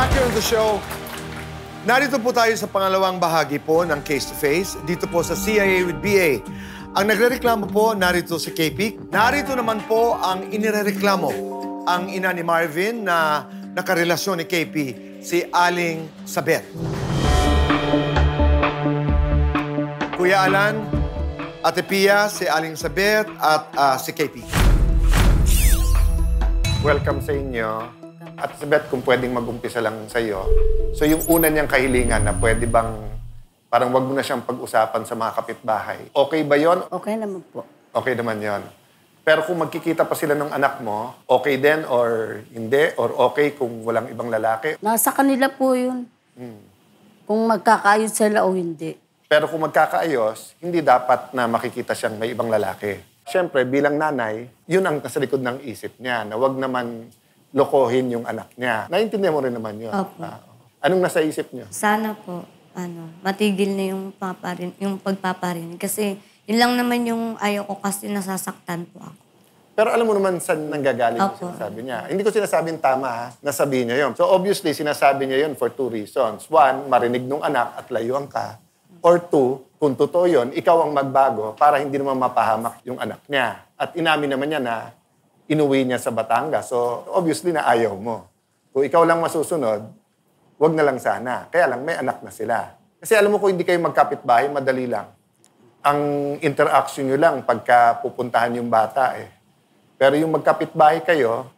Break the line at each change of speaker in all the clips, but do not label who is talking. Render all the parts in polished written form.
Back here on the show, narito po tayo sa pangalawang bahagi po ng Case to Face, dito po sa CIA with BA. Ang nagrereklamo po, narito si KP. Narito naman po ang inirereklamo, ang ina ni Marvin na nakarelasyon ni KP, si Aling Sabet. Kuya Alan, Ate Pia, si Aling Sabet at si KP. Welcome sa inyo. At Sabet, kung pwedeng mag-umpisa lang sa iyo. So yung una niyang kahilingan na pwede bang parang wag mo na siyang pag-usapan sa mga kapitbahay. Okay ba yon?
Okay naman po.
Okay naman yon. Pero kung magkikita pa sila ng anak mo, okay din or hindi? Or okay kung walang ibang lalaki?
Nasa kanila po yun. Kung magkakaayos sila o hindi.
Pero kung magkakaayos, hindi dapat na makikita siyang may ibang lalaki. Siyempre, bilang nanay, yun ang nasa likod ng isip niya, na wag naman lokohin yung anak niya. Naintindihan mo rin naman yun.
Opo.
Anong nasa isip niyo?
Sana po, matigil na yung pagpaparinig. Kasi yun lang naman yung ayaw ko kasi nasasaktan po ako.
Pero alam mo naman saan nanggagaling yung
Opo.
sinasabi niya. Hindi ko sinasabing tama, ha? Nasabihin niya yun. So obviously, sinasabi niya yun for two reasons. One, marinig nung anak at layuan ka. Or two, kung totoo yun, ikaw ang magbago para hindi naman mapahamak yung anak niya. At inamin naman niya na inuwi niya sa Batangas. So, obviously na ayaw mo. Kung ikaw lang masusunod, wag na lang sana. Kaya lang, may anak na sila. Kasi alam mo, kung hindi kayo magkapitbahay, madali lang. Ang interaction nyo lang pagka pupuntahan yung bata eh. Pero yung magkapitbahay kayo,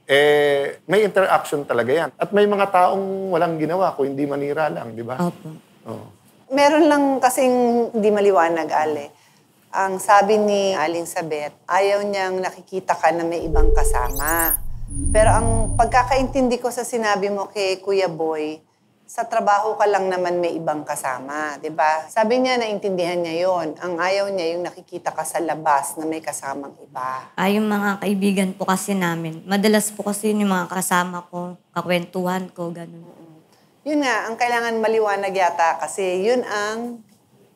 may interaction talaga yan. At may mga taong walang ginawa kung hindi manira lang, di ba?
Opo.
Oh.
Meron lang kasing hindi maliwanag, Ale. Ang sabi ni Aling Sabet, ayaw niyang nakikita ka na may ibang kasama. Pero ang pagkakaintindi ko sa sinabi mo kay Kuya Boy, sa trabaho ka lang naman may ibang kasama, di ba? Sabi niya, naintindihan niya yon. Ang ayaw niya yung nakikita ka sa labas na may kasamang iba.
Yung mga kaibigan po kasi namin, madalas po kasi yung mga kasama ko, kakwentuhan ko, ganun.
Yun nga, ang kailangan maliwanag yata kasi yun ang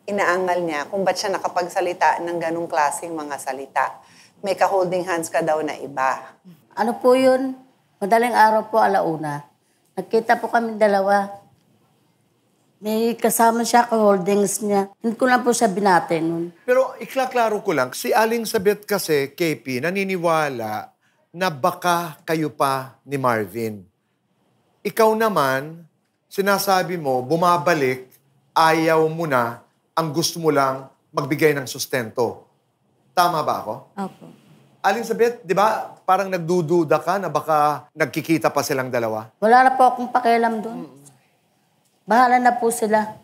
inaangal niya kung ba't siya nakapagsalita ng ganong klaseng mga salita. May ka-holding hands ka daw na iba.
Ano po yun? Madaling araw po, alauna. Nagkita po kami dalawa. May kasama siya, ka-holdings niya. Hindi ko lang po siya binate nun.
Pero iklaklaro ko lang, si Aling Sabet kasi, KP, naniniwala na baka kayo pa ni Marvin. Ikaw naman, sinasabi mo, bumabalik, ayaw mo na, ang gusto mo lang magbigay ng sustento. Tama ba ako?
Opo.
Aling Sabet, di ba parang nagdududa ka na baka nagkikita pa silang dalawa?
Wala na po akong pakialam doon. Bahala na po sila.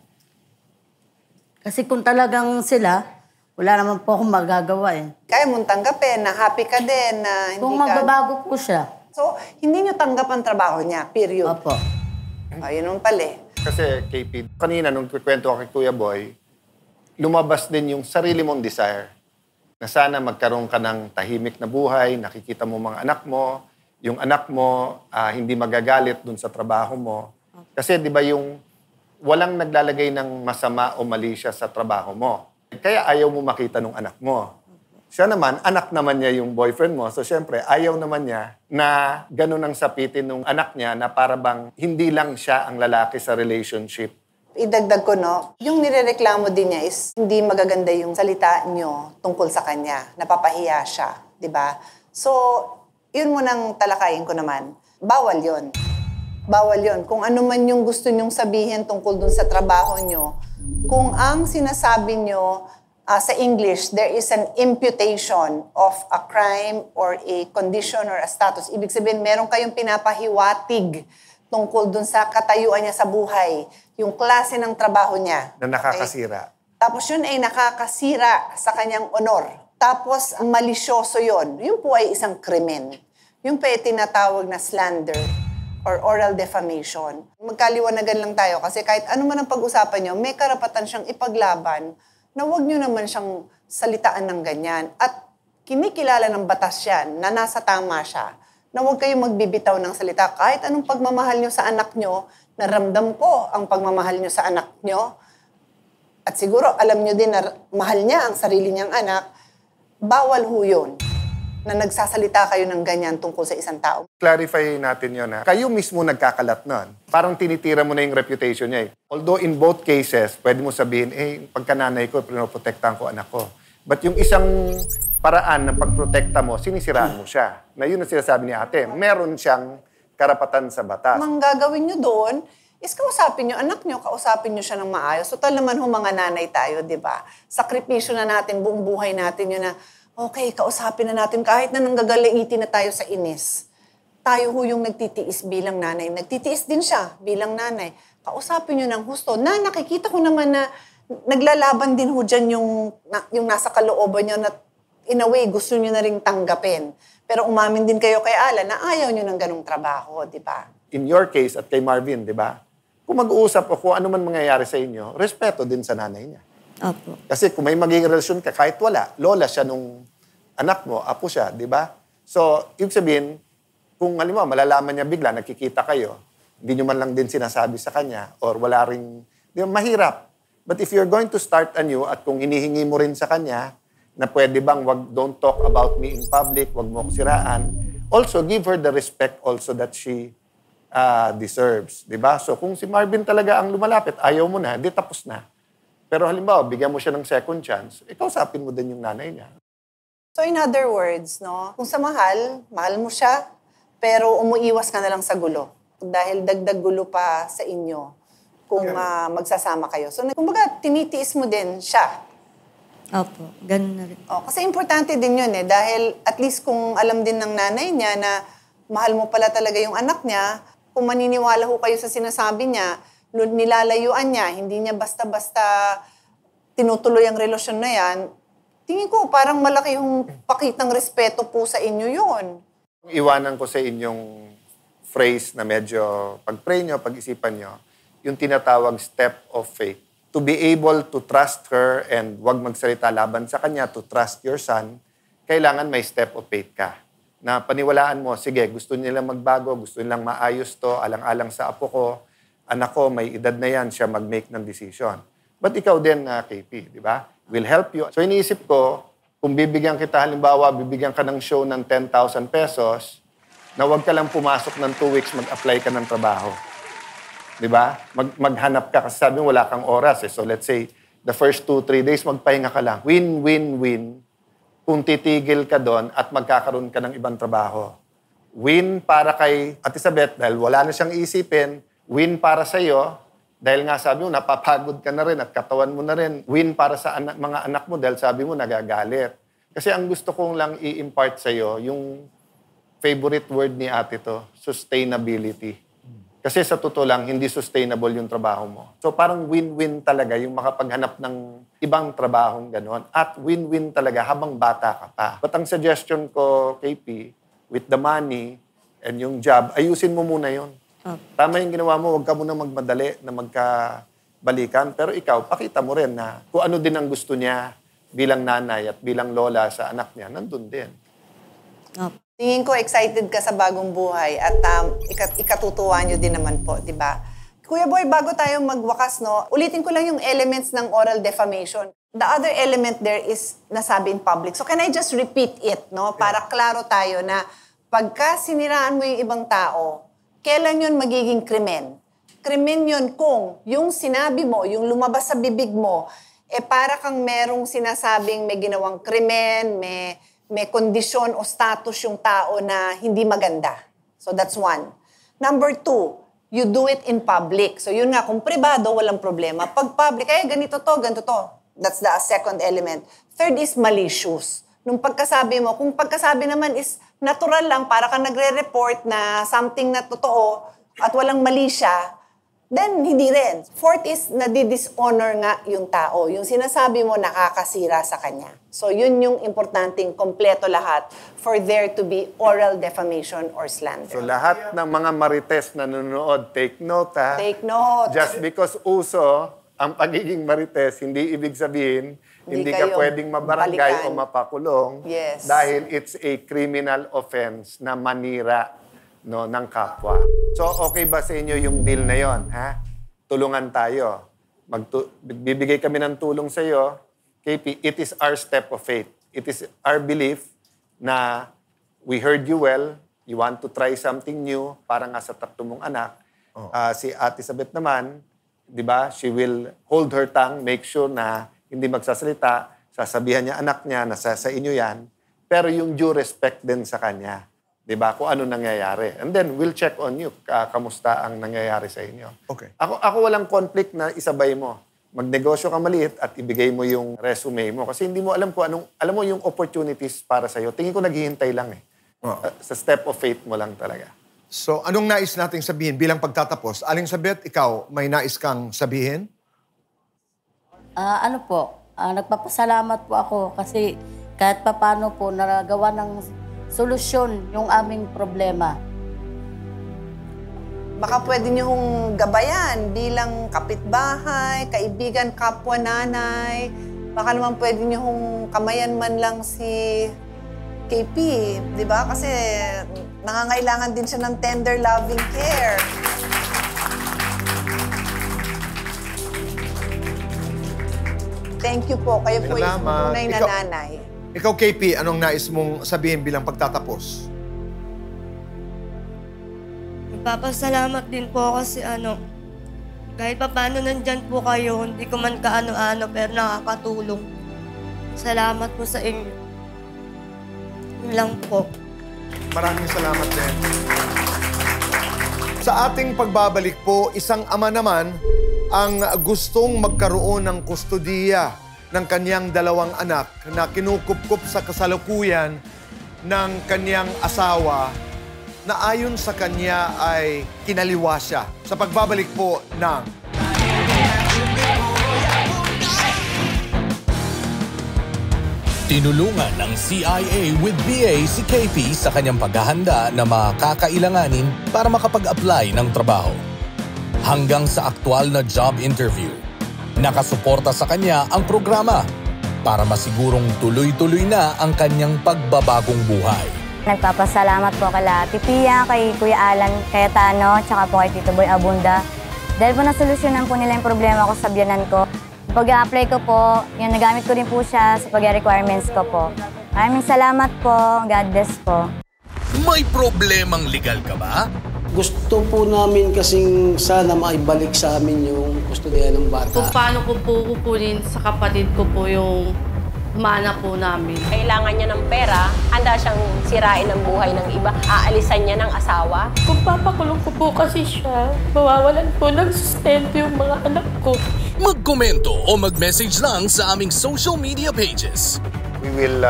Kasi kung talagang sila, wala naman po akong magagawa eh.
Kaya mong tanggapin na happy ka din na hindi
Kung
ka...
magbabago po siya.
So, hindi niyo tanggap ang trabaho niya, period.
Opo.
Ayun naman pala eh.
Kasi, KP, kanina nung kwento ko kay Kuya Boy, lumabas din yung sarili mong desire na sana magkaroon ka ng tahimik na buhay, nakikita mo mga anak mo, yung anak mo hindi magagalit dun sa trabaho mo. Kasi di ba yung walang naglalagay ng masama o mali siya sa trabaho mo. Kaya ayaw mo makita ng anak mo. Siya naman, anak naman niya yung boyfriend mo. So syempre, ayaw naman niya na ganun ang sapitin ng anak niya na para bang hindi lang siya ang lalaki sa relationship.
Idagdag ko, no, yung nirereklamo din niya is hindi magaganda yung salita niyo tungkol sa kanya. Napapahiya siya, di ba? So, yun munang talakayin ko naman. Bawal yon. Bawal yon. Kung ano man yung gusto nyong sabihin tungkol dun sa trabaho nyo, kung ang sinasabi nyo sa English, there is an imputation of a crime or a condition or a status. Ibig sabihin, meron kayong pinapahiwatig tungkol dun sa katayuan niya sa buhay, yung klase ng trabaho niya.
Na nakakasira.
Okay? Tapos yun ay nakakasira sa kanyang honor. Tapos ang malisyoso yun, yun po ay isang krimen. Yung po ay tinatawag na slander or oral defamation. Magkaliwanagan lang tayo kasi kahit ano man ang pag-usapan nyo, may karapatan siyang ipaglaban na huwag nyo naman siyang salitaan ng ganyan. At kinikilala ng batas yan na nasa tama siya, na huwag kayong magbibitaw ng salita. Kahit anong pagmamahal nyo sa anak nyo, naramdam ko ang pagmamahal nyo sa anak nyo. At siguro alam nyo din na mahal niya ang sarili niyang anak, bawal ho yun. na nagsasalita kayo ng ganyan tungkol sa isang tao?
Clarify natin yun, ha? Kayo mismo nagkakalat nun. Parang tinitira mo na yung reputation niya, eh. Although in both cases, pwede mo sabihin, pagkananay ko, pinoprotektahan ko anak ko. But yung isang paraan ng pagprotekta mo, sinisiraan mo siya. Na yun ang sinasabi ni ate. Meron siyang karapatan sa batas.
Ang gagawin nyo doon is kausapin nyo anak nyo, kausapin nyo siya ng maayos. Total naman mga nanay tayo, di ba? Sakripisyo na natin, buong buhay natin yun na, okay, kausapin na natin kahit na nanggagaliitin na tayo sa inis. Tayo ho yung nagtitiis bilang nanay. Nagtitiis din siya bilang nanay. Kausapin nyo ng husto. Na nakikita ko naman na naglalaban din ho dyan yung nasa kalooban nyo na in a way gusto nyo na rin tanggapin. Pero umamin din kayo kay Alan na ayaw nyo ng ganong trabaho, di ba?
In your case at kay Marvin, di ba? Kung mag-uusap o kung ano man mangyayari sa inyo, respeto din sa nanay niya.
Opo.
Kasi kung may magiging relasyon ka, kahit wala, lola siya nung anak mo, apo siya, di ba? So, ibig sabihin, kung halimbawa, malalaman niya bigla, nakikita kayo, hindi nyo man lang din sinasabi sa kanya, or wala ring, di ba, mahirap. But if you're going to start anew, at kung hinihingi mo rin sa kanya, na pwede bang don't talk about me in public, wag mo ako siraan, also give her the respect also that she deserves, di ba? So, kung si Marvin talaga ang lumalapit, ayaw mo na, di tapos na. Pero halimbawa, bigyan mo siya ng second chance, ikaw sapin mo din yung nanay niya.
So in other words, no, kung sa mahal mo siya, pero umuiwas ka na lang sa gulo. Dahil dagdag gulo pa sa inyo kung magsasama kayo. So, kumbaga, tinitiis mo din siya.
Opo, ganun na rin.
Kasi importante din yun dahil at least kung alam din ng nanay niya na mahal mo pala talaga yung anak niya, kung maniniwala ho kayo sa sinasabi niya, nilalayuan niya, hindi niya basta-basta tinutuloy ang relasyon na yan, tingin ko parang malaki yung pakitang respeto po sa inyo yun.
Iwanan ko sa inyong phrase na medyo pag-pray nyo, pag-isipan nyo, yung tinatawag step of faith. To be able to trust her and wag magsalita laban sa kanya, to trust your son, kailangan may step of faith ka. Na paniwalaan mo, sige, gusto nilang magbago, gusto nilang maayos to, alang-alang sa apo ko, anak ko, may edad na yan, siya mag-make ng decision. But ikaw din, KP, di ba? Will help you. So iniisip ko, kung bibigyan kita, halimbawa, bibigyan ka ng show ng 10,000 pesos, na wag ka lang pumasok ng 2 weeks, mag-apply ka ng trabaho. Di ba? Maghanap ka kasi sabi mo wala kang oras. So let's say, the first 2-3 days, magpahinga ka lang. Win-win-win kung titigil ka doon at magkakaroon ka ng ibang trabaho. Win para kay Ate Sabet dahil wala na siyang isipin. Win para sa iyo dahil nga sabi mo, napapagod ka na rin at katawan mo na rin. Win para sa mga anak mo dahil sabi mo, nagagalit. Kasi ang gusto kong lang i-impart sa iyo, yung favorite word ni ate to, sustainability. Kasi sa totoo lang, hindi sustainable yung trabaho mo. So parang win-win talaga yung makapaghanap ng ibang trabahong gano'n. At win-win talaga habang bata ka pa. But ang suggestion ko, KP, with the money and yung job, ayusin mo muna yon. Tama yung ginawa mo, huwag ka muna magmadali na magkabalikan. Pero ikaw, pakita mo rin na kung ano din ang gusto niya bilang nanay at bilang lola sa anak niya, nandun din.
Tingin ko excited ka sa bagong buhay at ikatutuwa nyo din naman po, di ba? Kuya Boy, bago tayo magwakas, no, ulitin ko lang yung elements ng oral defamation. The other element there is nasabi in public. So can I just repeat it, no? Para klaro tayo na pagka siniraan mo yung ibang tao, kailan yun magiging krimen? Krimen yun kung yung sinabi mo, yung lumabas sa bibig mo, para kang merong sinasabing may ginawang krimen, may kondisyon o status yung tao na hindi maganda. So that's one. Number 2, you do it in public. So yun nga, kung pribado, walang problema. Pag public, ganito to. That's the second element. Third is malicious. Nung pagkasabi mo, kung pagkasabi naman is natural lang, para kang nagre-report na something na totoo at walang mali siya, then hindi rin. Fourth is nadi-dishonor nga yung tao. Yung sinasabi mo nakakasira sa kanya. So yun yung importanteng kompleto lahat for there to be oral defamation or slander.
So lahat ng mga marites na nanonood, take note ha.
Take note.
Just because uso ang pagiging marites, hindi ibig sabihin hindi ka
kayo
pwedeng mabarangay
balikan
o mapakulong.
Yes.
Dahil it's a criminal offense na manira ng kapwa. So, okay ba sa inyo yung deal na yon, ha? Tulungan tayo. Bibigay kami ng tulong sa iyo. KP, it is our step of faith. It is our belief na we heard you well, you want to try something new, para nga sa tatlo mong anak. Si Ate Sabet naman, di ba, she will hold her tongue, make sure na hindi magsasalita, sasabihan niya anak niya na sa inyo yan, pero yung due respect din sa kanya. Di ba? Kung ano nangyayari. And then, we'll check on you. Kamusta ang nangyayari sa inyo.
Okay.
Ako walang conflict na isabay mo. Magnegosyo ka maliit at ibigay mo yung resume mo. Kasi hindi mo alam kung anong, alam mo yung opportunities para sa'yo. Tingin ko naghihintay lang eh. Sa step of faith mo lang talaga.
So, anong nais nating sabihin bilang pagtatapos? Aling Sabet, ikaw, may nais kang sabihin?
Nagpapasalamat po ako kasi kahit papano po nagawa ng solusyon yung aming problema.
Baka pwede niyo hong gabayan bilang kapitbahay, kaibigan, kapwa nanay. Baka naman pwede niyo hong kamayan man lang si KP, di ba? Kasi nangangailangan din siya ng tender loving care. Thank you po. Kayo po yung tunay na nanay.
Ikaw, KP, anong nais mong sabihin bilang pagtatapos?
Nagpapasalamat din po kasi kahit pa paano nandyan po kayo, hindi ko man kaano-ano pero nakakatulong. Salamat po sa inyo. Yun lang po.
Maraming salamat din. Sa ating pagbabalik po, isang ama naman ang gustong magkaroon ng kustodiya ng kanyang dalawang anak na kinukupkup sa kasalukuyan ng kanyang asawa na ayon sa kanya ay kinaliwa siya. Sa pagbabalik po ng
Tinulungan ng CIA with BA si KP sa kanyang paghahanda na makakailanganin para makapag-apply ng trabaho. Hanggang sa aktual na job interview, nakasuporta sa kanya ang programa para masigurong tuloy-tuloy na ang kanyang pagbabagong buhay.
Nagpapasalamat po kay Ate Pia, kay Kuya Alan Cayetano, tsaka po kay Tito Boy Abunda. Dahil po nasolusyonan po nila yung problema ko sa biyanan ko. Pag-a-apply ko po, yan, nagamit ko rin po siya sa pag-requirements ko po. Maraming salamat po. God bless po.
May problemang legal ka ba?
Gusto po namin kasing sana maibalik sa amin yung kustodiya ng bata.
Kung paano ko po kukunin sa kapatid ko po yung mana po namin.
Kailangan niya ng pera, handa siyang sirain ang buhay ng iba, aalisan niya ng asawa.
Kung papakulong ko po kasi siya, mawawalan po ng sustento yung mga anak ko.
Magkomento o mag-message lang sa aming social media pages.
We will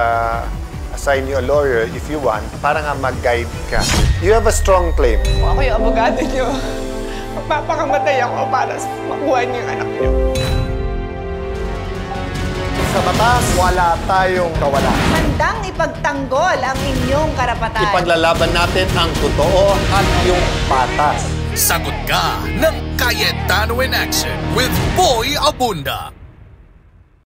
assign you a lawyer if you want para nga mag-guide ka. You have a strong claim.
Kung ako yung abogado niyo, magpapakamatay ako para makuha niyo yung anak niyo.
Sa batas, wala tayong kawalan.
Handang ipagtanggol ang inyong karapatan.
Ipaglalaban natin ang totoo at yung patas.
Sagot ka ng Cayetano in Action with Boy Abunda.